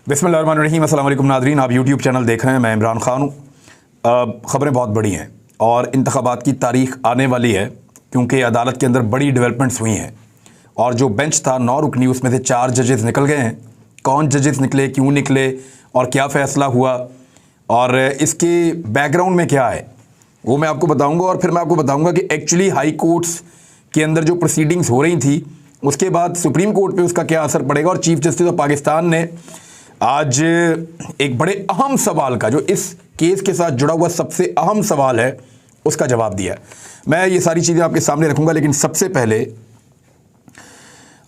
बिस्मिल्लाहिर्रहमानिर्रहीम। अस्सलाम वालेकुम नाज़रीन, आप यूट्यूब चैनल देख रहे हैं। मैं इमरान ख़ान हूँ। ख़बरें बहुत बड़ी हैं और इंतख़ाबात की तारीख़ आने वाली है क्योंकि अदालत के अंदर बड़ी डेवलपमेंट्स हुई हैं और जो बेंच था 9 रुकनी उसमें से 4 जजेस निकल गए हैं। कौन जजेस निकले, क्यों निकले और क्या फ़ैसला हुआ और इसके बैकग्राउंड में क्या है वो मैं आपको बताऊँगा। और फिर मैं आपको बताऊँगा कि एक्चुअली हाई कोर्ट्स के अंदर जो प्रोसीडिंग्स हो रही थी उसके बाद सुप्रीम कोर्ट पे उसका क्या असर पड़ेगा। और चीफ जस्टिस ऑफ पाकिस्तान ने आज एक बड़े अहम सवाल का, जो इस केस के साथ जुड़ा हुआ सबसे अहम सवाल है, उसका जवाब दिया। मैं ये सारी चीज़ें आपके सामने रखूंगा, लेकिन सबसे पहले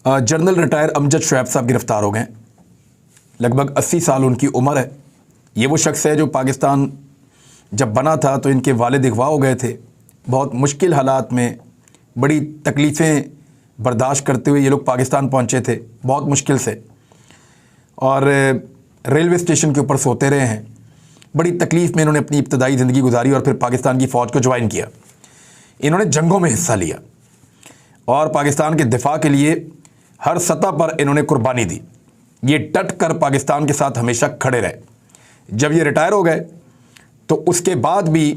जनरल रिटायर अमजद शुएब साहब गिरफ्तार हो गए। लगभग 80 साल उनकी उम्र है। ये वो शख्स है जो पाकिस्तान जब बना था तो इनके वालिद अगवा हो गए थे। बहुत मुश्किल हालात में बड़ी तकलीफ़ें बर्दाश्त करते हुए ये लोग पाकिस्तान पहुँचे थे, बहुत मुश्किल से, और रेलवे स्टेशन के ऊपर सोते रहे हैं। बड़ी तकलीफ़ में इन्होंने अपनी इब्तदाई ज़िंदगी गुजारी और फिर पाकिस्तान की फ़ौज को ज्वाइन किया। इन्होंने जंगों में हिस्सा लिया और पाकिस्तान के दिफा के लिए हर सतह पर इन्होंने कुर्बानी दी। ये डट कर पाकिस्तान के साथ हमेशा खड़े रहे। जब ये रिटायर हो गए तो उसके बाद भी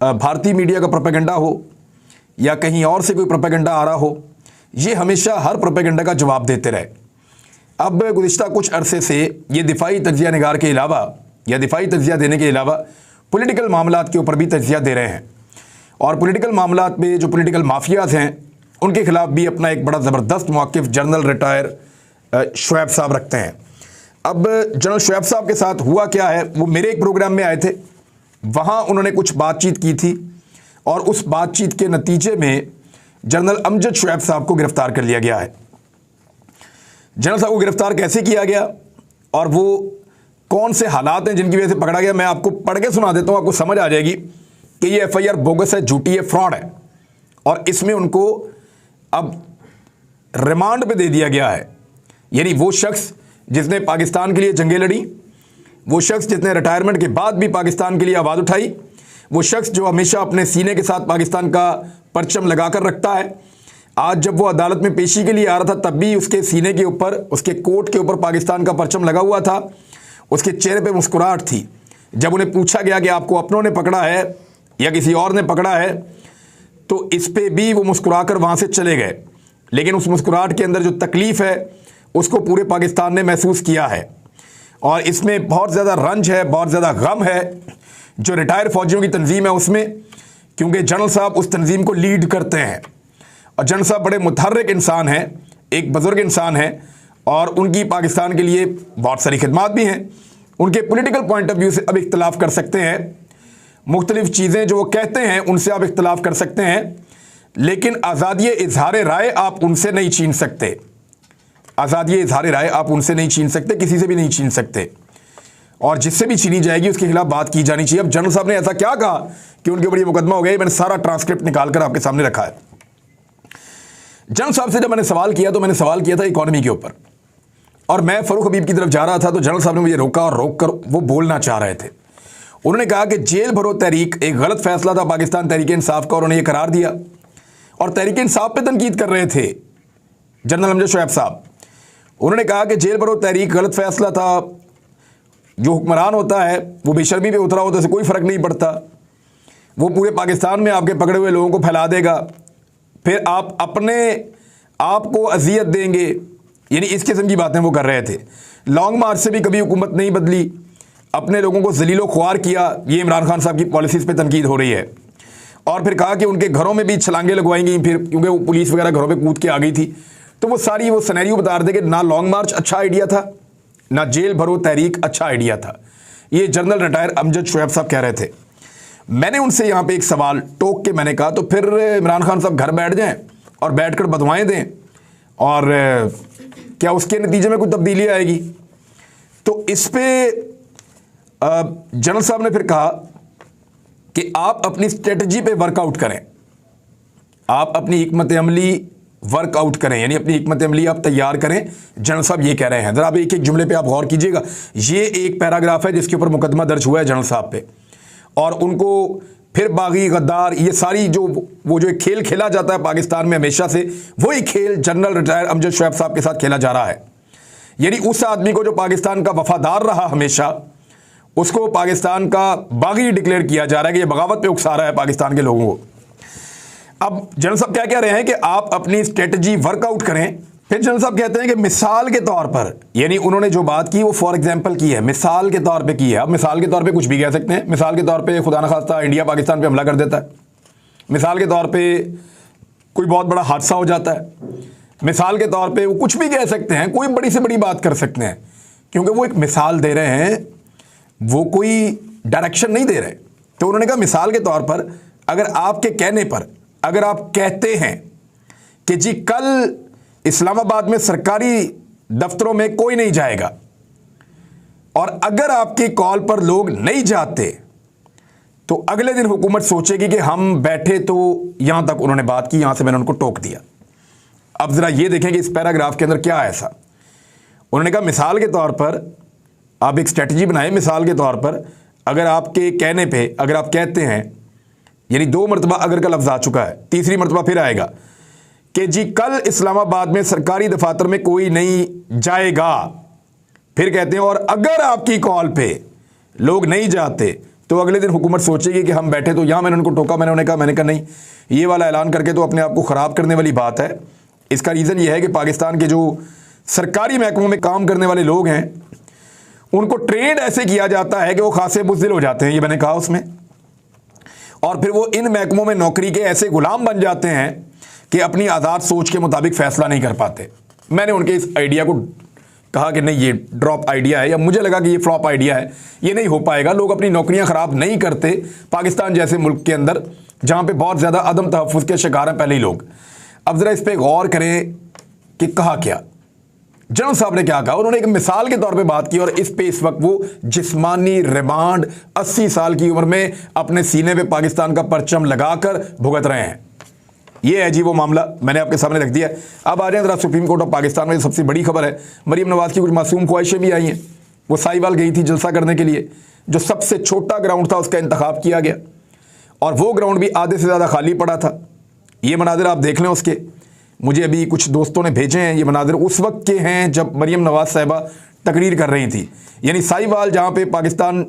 भारतीय मीडिया का प्रोपेगेंडा हो या कहीं और से कोई प्रोपेगेंडा आ रहा हो, ये हमेशा हर प्रोपेगेंडा का जवाब देते रहे। अब गुज़िश्ता कुछ अरसे से ये दिफाई तज्ज़िया निगार के अलावा या दिफाई तज्ज़िया देने के अलावा पॉलिटिकल मामलात के ऊपर भी तज्ज़िया दे रहे हैं। और पॉलिटिकल मामलात में जो पॉलिटिकल माफियाज़ हैं उनके ख़िलाफ़ भी अपना एक बड़ा ज़बरदस्त मौक़िफ़ जनरल रिटायर शुएब साहब रखते हैं। अब जनरल शुएब साहब के साथ हुआ क्या है, वो मेरे एक प्रोग्राम में आए थे, वहाँ उन्होंने कुछ बातचीत की थी और उस बातचीत के नतीजे में जनरल अमजद शुएब साहब को गिरफ़्तार कर लिया गया है। जनरल साहब को गिरफ्तार कैसे किया गया और वो कौन से हालात हैं जिनकी वजह से पकड़ा गया, मैं आपको पढ़ के सुना देता हूँ। आपको समझ आ जाएगी कि ये एफआईआर बोगस है, झूठी है, फ्रॉड है। और इसमें उनको अब रिमांड पे दे दिया गया है। यानी वो शख्स जिसने पाकिस्तान के लिए जंगें लड़ी, वो शख्स जिसने रिटायरमेंट के बाद भी पाकिस्तान के लिए आवाज़ उठाई, वो शख्स जो हमेशा अपने सीने के साथ पाकिस्तान का परचम लगा कर रखता है, आज जब वो अदालत में पेशी के लिए आ रहा था तब भी उसके सीने के ऊपर, उसके कोट के ऊपर पाकिस्तान का परचम लगा हुआ था। उसके चेहरे पे मुस्कुराहट थी। जब उन्हें पूछा गया कि आपको अपनों ने पकड़ा है या किसी और ने पकड़ा है, तो इस पे भी वो मुस्कुरा कर वहाँ से चले गए। लेकिन उस मुस्कुराहट के अंदर जो तकलीफ़ है उसको पूरे पाकिस्तान ने महसूस किया है और इसमें बहुत ज़्यादा रंज है, बहुत ज़्यादा गम है जो रिटायर फ़ौजियों की तंजीम है उसमें, क्योंकि जनरल साहब उस तंजीम को लीड करते हैं। और जनरल साहब बड़े मुतहर्रिक इंसान हैं, एक बुज़ुर्ग इंसान हैं और उनकी पाकिस्तान के लिए बहुत सारी खिदमात भी हैं। उनके पॉलिटिकल पॉइंट ऑफ व्यू से अब इख्तलाफ कर सकते हैं, मुख्तलिफ़ चीज़ें जो वो कहते हैं उनसे आप इख्तलाफ कर सकते हैं, लेकिन आज़ादी इजहार राय आप उनसे नहीं छीन सकते। आज़ादी इजहार राय आप उनसे नहीं छीन सकते, किसी से भी नहीं छीन सकते, और जिससे भी छीनी जाएगी उसके खिलाफ बात की जानी चाहिए। अब जनरल साहब ने ऐसा क्या कहा कि उनके ऊपर ये मुकदमा हो गया, मैंने सारा ट्रांसक्रिप्ट निकाल कर आपके सामने रखा है। जनरल साहब से जब मैंने सवाल किया तो मैंने सवाल किया था इकॉनमी के ऊपर, और मैं फ़रूख हबीब की तरफ जा रहा था तो जनरल साहब ने मुझे रोका और रोक कर वो बोलना चाह रहे थे। उन्होंने कहा कि जेल भरो तहरीक एक गलत फैसला था पाकिस्तान तहरीक इंसाफ का, और उन्होंने ये करार दिया और तहरीक इंसाफ पे तनकीद कर रहे थे जनरल अमजद शुएब साहब। उन्होंने कहा कि जेल भरो तहरीक गलत फैसला था, जो हुक्मरान होता है वो बेशर्मी पे उतरा होता है, कोई फ़र्क नहीं पड़ता, वो पूरे पाकिस्तान में आपके पकड़े हुए लोगों को फैला देगा, फिर आप अपने आप को अजियत देंगे। यानी इस किस्म की बातें वो कर रहे थे। लॉन्ग मार्च से भी कभी हुकूमत नहीं बदली, अपने लोगों को जलीलो ख्वार किया, ये इमरान खान साहब की पॉलिसीज़ पे तनकीद हो रही है। और फिर कहा कि उनके घरों में भी छलांगे लगवाएंगी, फिर क्योंकि वो पुलिस वगैरह घरों पे कूद के आ गई थी। तो वो सारी वो सिनेरियो बता रहे थे कि ना लॉन्ग मार्च अच्छा आइडिया था, ना जेल भरो तहरीक अच्छा आइडिया था। ये जनरल रिटायर अमजद शुएब साहब कह रहे थे। मैंने उनसे यहाँ पे एक सवाल टोक के मैंने कहा तो फिर इमरान खान साहब घर बैठ जाएं और बैठकर बदवाएं दें, और क्या उसके नतीजे में कोई तब्दीली आएगी? तो इस पे जनरल साहब ने फिर कहा कि आप अपनी स्ट्रेटजी पे वर्कआउट करें, आप अपनी हिकमत अमली वर्कआउट करें, यानी अपनी हिकमत अमली आप तैयार करें। जनरल साहब ये कह रहे हैं। ज़रा आप एक एक जुमले पे आप गौर कीजिएगा। ये एक पैराग्राफ है जिसके ऊपर मुकदमा दर्ज हुआ है जनरल साहब पे, और उनको फिर बागी गद्दार, ये सारी जो वो जो एक खेल खेला जाता है पाकिस्तान में हमेशा से, वही खेल जनरल रिटायर अमजद शुएब साहब के साथ खेला जा रहा है। यानी उस आदमी को जो पाकिस्तान का वफादार रहा हमेशा, उसको पाकिस्तान का बागी डिक्लेयर किया जा रहा है कि ये बगावत पे उकसा रहा है पाकिस्तान के लोगों को। अब जनरल साहब क्या कह रहे हैं कि आप अपनी स्ट्रेटजी वर्कआउट करें। फिर जनरल साहब कहते हैं कि मिसाल के तौर पर, यानी उन्होंने जो बात की वो फॉर एग्जांपल की है, मिसाल के तौर पे की है। अब मिसाल के तौर पे कुछ भी कह सकते हैं। मिसाल के तौर पे खुदा न खास्ता इंडिया पाकिस्तान पे हमला कर देता है, मिसाल के तौर पे कोई बहुत बड़ा हादसा हो जाता है, मिसाल के तौर पे वो कुछ भी कह सकते हैं, कोई बड़ी से बड़ी बात कर सकते हैं, क्योंकि वो एक मिसाल दे रहे हैं, वो कोई डायरेक्शन नहीं दे रहे। तो उन्होंने कहा मिसाल के तौर पर अगर आपके कहने पर अगर आप कहते हैं कि जी कल इस्लामाबाद में सरकारी दफ्तरों में कोई नहीं जाएगा, और अगर आपकी कॉल पर लोग नहीं जाते तो अगले दिन हुकूमत सोचेगी कि हम बैठे। तो यहां तक उन्होंने बात की, यहां से मैंने उनको टोक दिया। अब जरा ये देखें कि इस पैराग्राफ के अंदर क्या है ऐसा। उन्होंने कहा मिसाल के तौर पर आप एक स्ट्रेटजी बनाएं, मिसाल के तौर पर अगर आपके कहने पे अगर आप कहते हैं, यानी 2 मरतबा अगर का लफ्ज़ आ चुका है, तीसरी मरतबा फिर आएगा कि जी कल इस्लामाबाद में सरकारी दफातर में कोई नहीं जाएगा, फिर कहते हैं और अगर आपकी कॉल पे लोग नहीं जाते तो अगले दिन हुकूमत सोचेगी कि हम बैठे। तो यहां मैंने उनको टोका, मैंने कहा नहीं, ये वाला ऐलान करके तो अपने आप को ख़राब करने वाली बात है। इसका रीज़न ये है कि पाकिस्तान के जो सरकारी महकमों में काम करने वाले लोग हैं उनको ट्रेंड ऐसे किया जाता है कि वो खासे बुज़दिल हो जाते हैं, ये मैंने कहा उसमें, और फिर वो इन महकमों में नौकरी के ऐसे गुलाम बन जाते हैं कि अपनी आज़ाद सोच के मुताबिक फ़ैसला नहीं कर पाते। मैंने उनके इस आइडिया को कहा कि नहीं, ये ड्रॉप आइडिया है, या मुझे लगा कि ये फ्लॉप आइडिया है, ये नहीं हो पाएगा। लोग अपनी नौकरियां ख़राब नहीं करते पाकिस्तान जैसे मुल्क के अंदर जहां पे बहुत ज़्यादा अदम तहफ़्फ़ुज़ के शिकार हैं पहले ही लोग। अब ज़रा इस पर गौर करें कि कहा क्या जनरल साहब ने, क्या कहा। उन्होंने एक मिसाल के तौर पे बात की, और इस पे इस वक्त वो जिस्मानी रिमांड 80 साल की उम्र में अपने सीने पे पाकिस्तान का परचम लगाकर भुगत रहे हैं। ये है जी वो मामला, मैंने आपके सामने रख दिया। अब आ जाए जरा सुप्रीम कोर्ट ऑफ पाकिस्तान में सबसे बड़ी खबर है, मरीम नवाज़ की कुछ मासूम ख्वाहिशें भी आई हैं। वो साहिवाल गई थी जलसा करने के लिए, जो सबसे छोटा ग्राउंड था उसका इंतखाब किया गया, और वो ग्राउंड भी आधे से ज़्यादा खाली पड़ा था। ये मनाजिर आप देख लें उसके, मुझे अभी कुछ दोस्तों ने भेजे हैं। ये मनाजिर उस वक्त के हैं जब मरीम नवाज़ साहिबा तकरीर कर रही थी, यानी साहिवाल जहाँ पे पाकिस्तान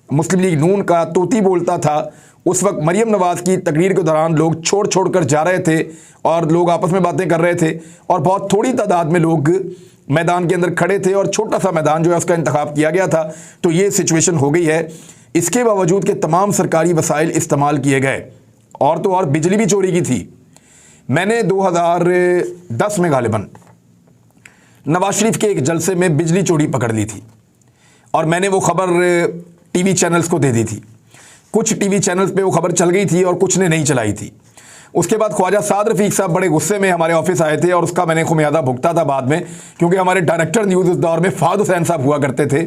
मुस्लिम लीग नून का तोती बोलता था, उस वक्त मरीम नवाज़ की तकरीर के दौरान लोग छोड़ कर जा रहे थे, और लोग आपस में बातें कर रहे थे, और बहुत थोड़ी तादाद में लोग मैदान के अंदर खड़े थे, और छोटा सा मैदान जो है उसका इंतखाब किया गया था। तो ये सिचुएशन हो गई है। इसके बावजूद कि तमाम सरकारी वसाइल इस्तेमाल किए गए, और तो और बिजली भी चोरी की थी। मैंने 2010 में गालिबन नवाज शरीफ के एक जलसे में बिजली चोरी पकड़ ली थी, और मैंने वो खबर टीवी चैनल्स को दे दी थी। कुछ टीवी चैनल्स पे वो खबर चल गई थी और कुछ ने नहीं चलाई थी। उसके बाद ख्वाजा साद रफ़ीक साहब बड़े गुस्से में हमारे ऑफिस आए थे, और उसका मैंने खुमियादा भुगता था बाद में, क्योंकि हमारे डायरेक्टर न्यूज़ उस दौर में फ़ाद हुसैन साहब हुआ करते थे,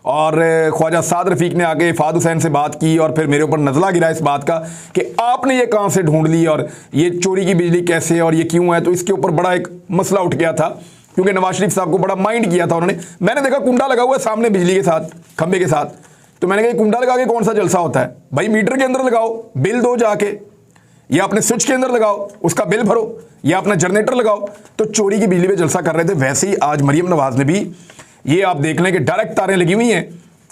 और ख्वाजा साद रफ़ीक ने आके फ़ाद हुसैन से बात की, और फिर मेरे ऊपर नज़ला गिरा इस बात का कि आपने ये कहाँ से ढूंढ ली, और ये चोरी की बिजली कैसे, और ये क्यों है। तो इसके ऊपर बड़ा एक मसला उठ गया था, क्योंकि नवाज शरीफ साहब को बड़ा माइंड किया था उन्होंने। मैंने देखा कुंडा लगा हुआ है सामने बिजली के साथ, खंबे के साथ, तो मैंने कहा कुंडा लगा के कौन सा जलसा होता है भाई, मीटर के अंदर लगाओ, बिल दो जाके, या अपने स्विच के अंदर लगाओ, उसका बिल भरो, या अपना जनरेटर लगाओ। तो चोरी की बिजली पे जलसा कर रहे थे। वैसे ही आज मरीम नवाज ने भी, ये आप देख लें कि डायरेक्ट तारें लगी हुई हैं,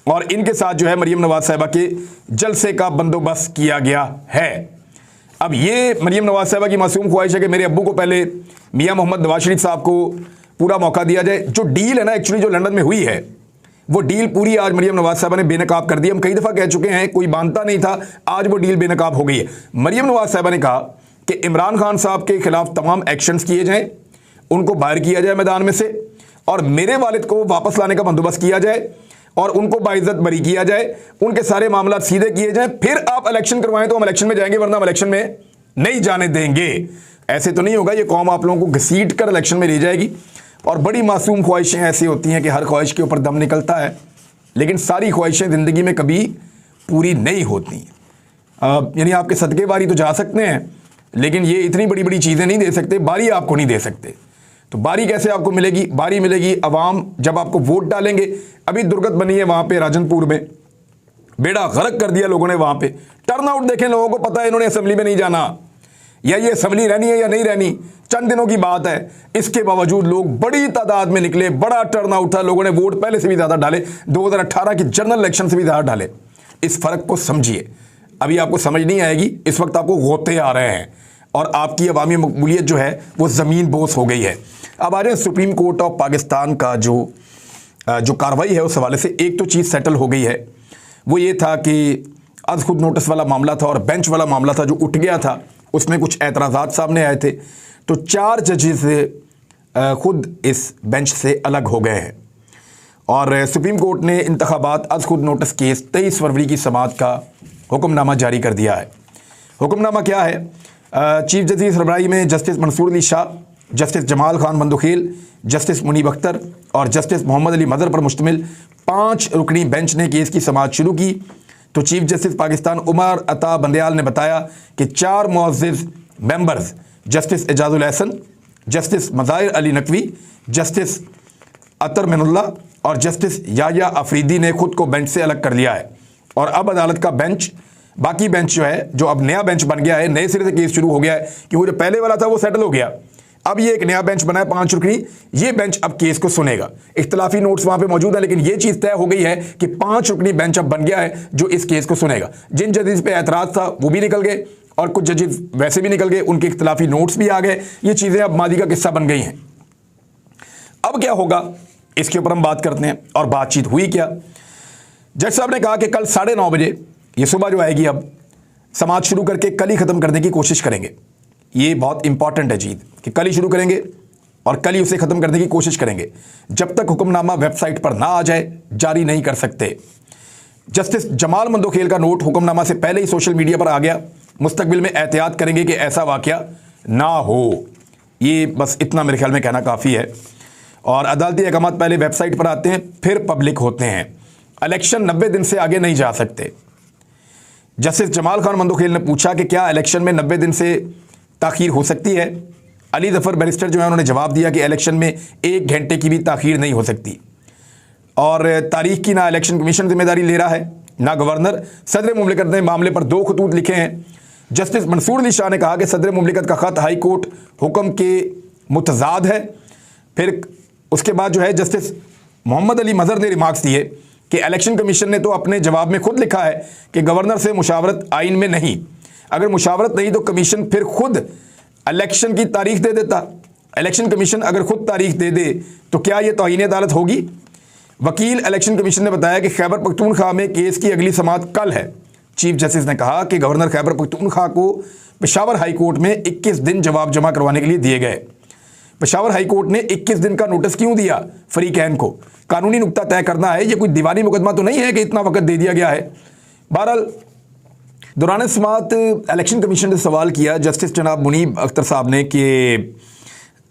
और इनके साथ जो है मरीम नवाज साहिबा के जलसे का बंदोबस्त किया गया है। अब ये मरीम नवाज साहिबा की मासूम ख्वाहिश है कि मेरे अब्बू को पहले मियाँ मोहम्मद नवाज शरीफ साहब को पूरा मौका दिया जाए। जो डील है ना एक्चुअली जो लंदन में हुई है, वो डील पूरी आज मरीम नवाज साहिबा ने बेनकाब कर दी। हम कई दफ़ा कह चुके हैं, कोई मानता नहीं था, आज वो डील बेनकाब हो गई है। मरीम नवाज साहिबा ने कहा कि इमरान खान साहब के खिलाफ तमाम एक्शंस किए जाएं, उनको बाहर किया जाए मैदान में से, और मेरे वालिद को वापस लाने का बंदोबस्त किया जाए, और उनको बाइज्जत बरी किया जाए, उनके सारे मामला सीधे किए जाएं, फिर आप इलेक्शन करवाएं तो हम इलेक्शन में जाएंगे, वरना हम इलेक्शन में नहीं जाने देंगे। ऐसे तो नहीं होगा, ये कौम आप लोगों को घसीट कर इलेक्शन में ले जाएगी। और बड़ी मासूम ख्वाहिशें ऐसी होती हैं कि हर ख्वाहिश के ऊपर दम निकलता है, लेकिन सारी ख्वाहिशें ज़िंदगी में कभी पूरी नहीं होती। यानी आपके सदके बारी तो जा सकते हैं, लेकिन ये इतनी बड़ी बड़ी चीज़ें नहीं दे सकते, बारी आपको नहीं दे सकते। तो बारी कैसे आपको मिलेगी? बारी मिलेगी अवाम जब आपको वोट डालेंगे। अभी दुर्गत बनी है वहाँ पे राजनपुर में, बेड़ा गर्क कर दिया लोगों ने वहाँ पे। टर्न आउट देखें, लोगों को पता है इन्होंने असेंबली में नहीं जाना, या ये असेंबली रहनी है या नहीं रहनी, चंद दिनों की बात है। इसके बावजूद लोग बड़ी तादाद में निकले, बड़ा टर्नआउट था, लोगों ने वोट पहले से भी ज़्यादा डाले, 2018 की जनरल इलेक्शन से भी ज़्यादा डाले। इस फर्क को समझिए, अभी आपको समझ नहीं आएगी, इस वक्त आपको गोते आ रहे हैं और आपकी अवामी मकबूलियत जो है वो ज़मीन बोस हो गई है। अब आ रहे हैं सुप्रीम कोर्ट ऑफ पाकिस्तान का जो कार्रवाई है उस हवाले से। एक तो चीज़ सेटल हो गई है, वो ये था कि आज खुद नोटिस वाला मामला था और बेंच वाला मामला था जो उठ गया था, उसमें कुछ एतराज़ात सामने आए थे। तो 4 जजेस खुद इस बेंच से अलग हो गए हैं और सुप्रीम कोर्ट ने इंतखाबात आज खुद नोटिस केस 23 फरवरी की समाअत का हुक्मनामा जारी कर दिया है। हुक्मनामा क्या है? चीफ जस्टिस सरबराही में justice Mansoor Ali Shah, justice Jamal Khan Bandukhel, justice Munib Akhtar और जस्टिस मोहम्मद अली मज़हर पर मुश्तमिल 5 रुकनी बेंच ने केस की समाअत शुरू की। तो चीफ जस्टिस पाकिस्तान उमर अता बंदयाल ने बताया कि 4 मुअज़्ज़िज़ members justice Ijazul Ahsan, justice Mazahir Ali Naqvi, justice Athar Minallah और जस्टिस याया अफरीदी ने खुद को बेंच से अलग कर लिया है और अब अदालत का बेंच, बाकी बेंच जो है, जो अब नया बेंच बन गया है, नए सिरे से केस शुरू हो गया है, क्योंकि जो पहले वाला था वो सेटल हो गया। अब ये एक नया बेंच बना है 5 रुकनी, ये बेंच अब केस को सुनेगा। इख्तलाफी नोट्स वहां पे मौजूद है, लेकिन ये चीज़ तय हो गई है कि 5 रुकनी बेंच अब बन गया है जो इस केस को सुनेगा। जिन जजेस पे एतराज़ था वो भी निकल गए और कुछ जजेस वैसे भी निकल गए, उनके इख्तलाफी नोट्स भी आ गए। ये चीज़ें अब मादी का किस्सा बन गई हैं। अब क्या होगा इसके ऊपर हम बात करते हैं। और बातचीत हुई क्या? जज साहब ने कहा कि कल 9:30 बजे, ये सुबह जो आएगी, अब समाअत शुरू करके कल ही ख़त्म करने की कोशिश करेंगे। ये बहुत इंपॉर्टेंट है चीज़ कि कल ही शुरू करेंगे और कल ही उसे ख़त्म करने की कोशिश करेंगे। जब तक हुक्मनामा वेबसाइट पर ना आ जाए जारी नहीं कर सकते। जस्टिस जमाल मंदोखेल का नोट हुक्मनामा से पहले ही सोशल मीडिया पर आ गया। मुस्तकबिल में एहतियात करेंगे कि ऐसा वाक़या ना हो। ये बस इतना मेरे ख्याल में कहना काफ़ी है। और अदालती अहकामात पहले वेबसाइट पर आते हैं, फिर पब्लिक होते हैं। इलेक्शन 90 दिन से आगे नहीं जा सकते। जस्टिस जमाल खान मंदोखेल ने पूछा कि क्या इलेक्शन में 90 दिन से ताख़ीर हो सकती है? अली ज़फ़र बैरिस्टर जो है उन्होंने जवाब दिया कि इलेक्शन में 1 घंटे की भी ताख़ीर नहीं हो सकती और तारीख की ना इलेक्शन कमीशन जिम्मेदारी ले रहा है ना गवर्नर। सदर मुमलिकत ने मामले पर 2 खतूत लिखे हैं। जस्टिस मंसूर अली शाह ने कहा कि सदर मुमलिकत का ख़त हाई कोर्ट हुक्म के मुतज़ाद है। फिर उसके बाद जो है जस्टिस मोहम्मद अली मज़हर ने रिमार्क्स दिए कि इलेक्शन कमीशन ने तो अपने जवाब में खुद लिखा है कि गवर्नर से मुशावरत आइन में नहीं। अगर मुशावरत नहीं तो कमीशन फिर खुद इलेक्शन की तारीख दे देता। इलेक्शन कमीशन अगर खुद तारीख दे दे तो क्या ये तौहीन अदालत होगी? वकील इलेक्शन कमीशन ने बताया कि खैबर पख्तूनख्वा में केस की अगली समाअत कल है। चीफ जस्टिस ने कहा कि गवर्नर खैबर पख्तूनख्वा को पेशावर हाई कोर्ट में 21 दिन जवाब जमा करवाने के लिए दिए गए। पेशावर हाई कोर्ट ने 21 दिन का नोटिस क्यों दिया फरीकैन को? कानूनी नुक्ता तय करना है, ये कोई दीवानी मुकदमा तो नहीं है कि इतना वक्त दे दिया गया है। बहरहाल दौरान समाअत इलेक्शन कमीशन ने सवाल किया जस्टिस जनाब मुनीब अख्तर साहब ने कि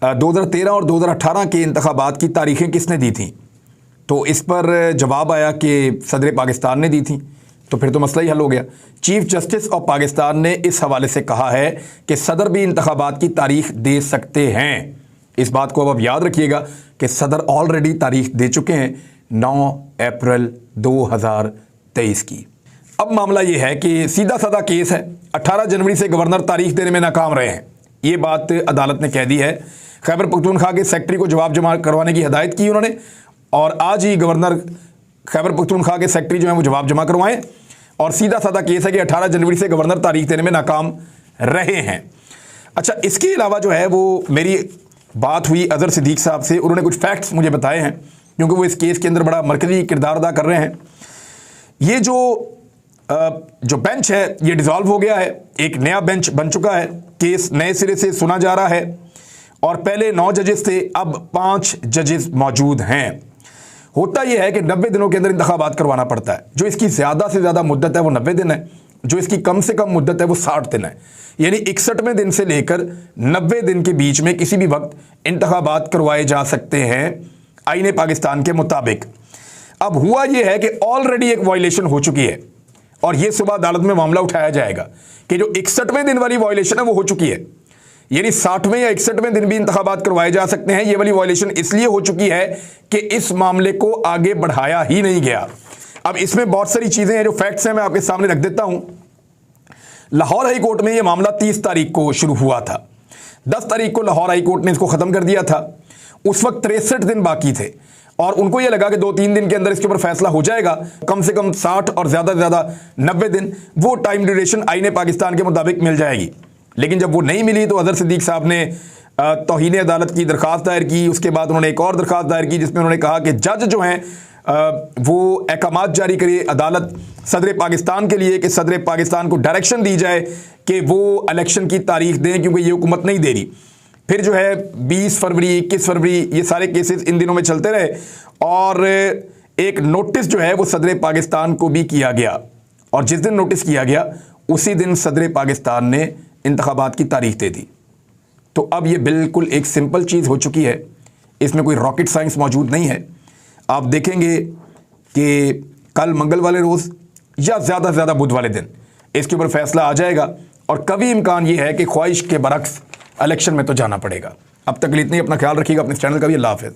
2013 और 2018 के इंतखाबात की तारीखें किसने दी थी? तो इस पर जवाब आया कि सदर पाकिस्तान ने दी थी। तो फिर तो मसला ही हल हो गया। चीफ जस्टिस ऑफ पाकिस्तान ने इस हवाले से कहा है कि सदर भी इंतखाबात की तारीख दे सकते हैं। इस बात को अब आप याद रखिएगा कि सदर ऑलरेडी तारीख दे चुके हैं 9 अप्रैल 2023 की। अब मामला ये है कि सीधा साधा केस है। 18 जनवरी से गवर्नर तारीख देने में नाकाम रहे हैं, ये बात अदालत ने कह दी है। खैबर पख्तूनख्वा के सेक्रेटरी को जवाब जमा करवाने की हिदायत की उन्होंने और आज ही गवर्नर खैबर पख्तूनख्वा के सेक्रेटरी जो है वो जवाब जमा करवाएं। और सीधा साधा केस है कि 18 जनवरी से गवर्नर तारीख देने में नाकाम रहे हैं। अच्छा, इसके अलावा जो है वो मेरी बात हुई अजहर सिद्दीक साहब से, उन्होंने कुछ फैक्ट्स मुझे बताए हैं क्योंकि वो इस केस के अंदर बड़ा मरकज़ी किरदार अदा कर रहे हैं। ये जो बेंच है ये डिज़ोल्व हो गया है, एक नया बेंच बन चुका है, केस नए सिरे से सुना जा रहा है और पहले 9 जजेस थे, अब 5 जजेस मौजूद हैं। होता यह है कि 90 दिनों के अंदर इंतखाबात करवाना पड़ता है। जो इसकी ज़्यादा से ज़्यादा मुद्दत है वो 90 दिन है, जो इसकी कम से कम मुद्दत है वो 60 दिन है। यानी 61वें दिन से लेकर 90 दिन के बीच में किसी भी वक्त इंतखाबात करवाए जा सकते हैं आईने पाकिस्तान के मुताबिक। अब हुआ यह है कि ऑलरेडी एक वायलेशन हो चुकी है और यह सुबह अदालत में मामला उठाया जाएगा कि जो 61वें दिन वाली वायलेशन है वो हो चुकी है। यानी 60वें या 61वें दिन भी इंतखाबात करवाए जा सकते हैं। ये वाली वायलेशन इसलिए हो चुकी है कि इस मामले को आगे बढ़ाया ही नहीं गया। अब इसमें बहुत सारी चीज़ें हैं, जो फैक्ट्स हैं मैं आपके सामने रख देता हूं। लाहौर हाई कोर्ट में यह मामला 30 तारीख को शुरू हुआ था। 10 तारीख को लाहौर हाई कोर्ट ने इसको ख़त्म कर दिया था। उस वक्त 63 दिन बाकी थे और उनको यह लगा कि 2-3 दिन के अंदर इसके ऊपर फैसला हो जाएगा, कम से कम 60 और ज़्यादा से ज़्यादा 90 दिन वो टाइम ड्यूरेशन आईने पाकिस्तान के मुताबिक मिल जाएगी। लेकिन जब वो नहीं मिली तो अजहर सिद्दीक साहब ने तौहीन अदालत की दरख्वास्त दायर की। उसके बाद उन्होंने एक और दरख्वास्त दायर की जिसमें उन्होंने कहा कि जज जो हैं वो अहकामात जारी करे अदालत सदर पाकिस्तान के लिए कि सदर पाकिस्तान को डायरेक्शन दी जाए कि वो इलेक्शन की तारीख दें, क्योंकि ये हुकूमत नहीं दे रही। फिर जो है 20 फरवरी 21 फरवरी ये सारे केसेस इन दिनों में चलते रहे और एक नोटिस जो है वो सदर पाकिस्तान को भी किया गया और जिस दिन नोटिस किया गया उसी दिन सदर पाकिस्तान ने इंतखाबात की तारीख दे दी। तो अब ये बिल्कुल एक सिंपल चीज़ हो चुकी है, इसमें कोई रॉकेट साइंस मौजूद नहीं है। आप देखेंगे कि कल मंगल वाले रोज़ या ज़्यादा से ज़्यादा बुध वाले दिन इसके ऊपर फैसला आ जाएगा और कभी इम्कान ये है कि ख्वाहिश के बरक्स इलेक्शन में तो जाना पड़ेगा। अब तक इतना ही, अपना ख्याल रखिएगा, अपने चैनल का भी। अल्लाह हाफ़िज़।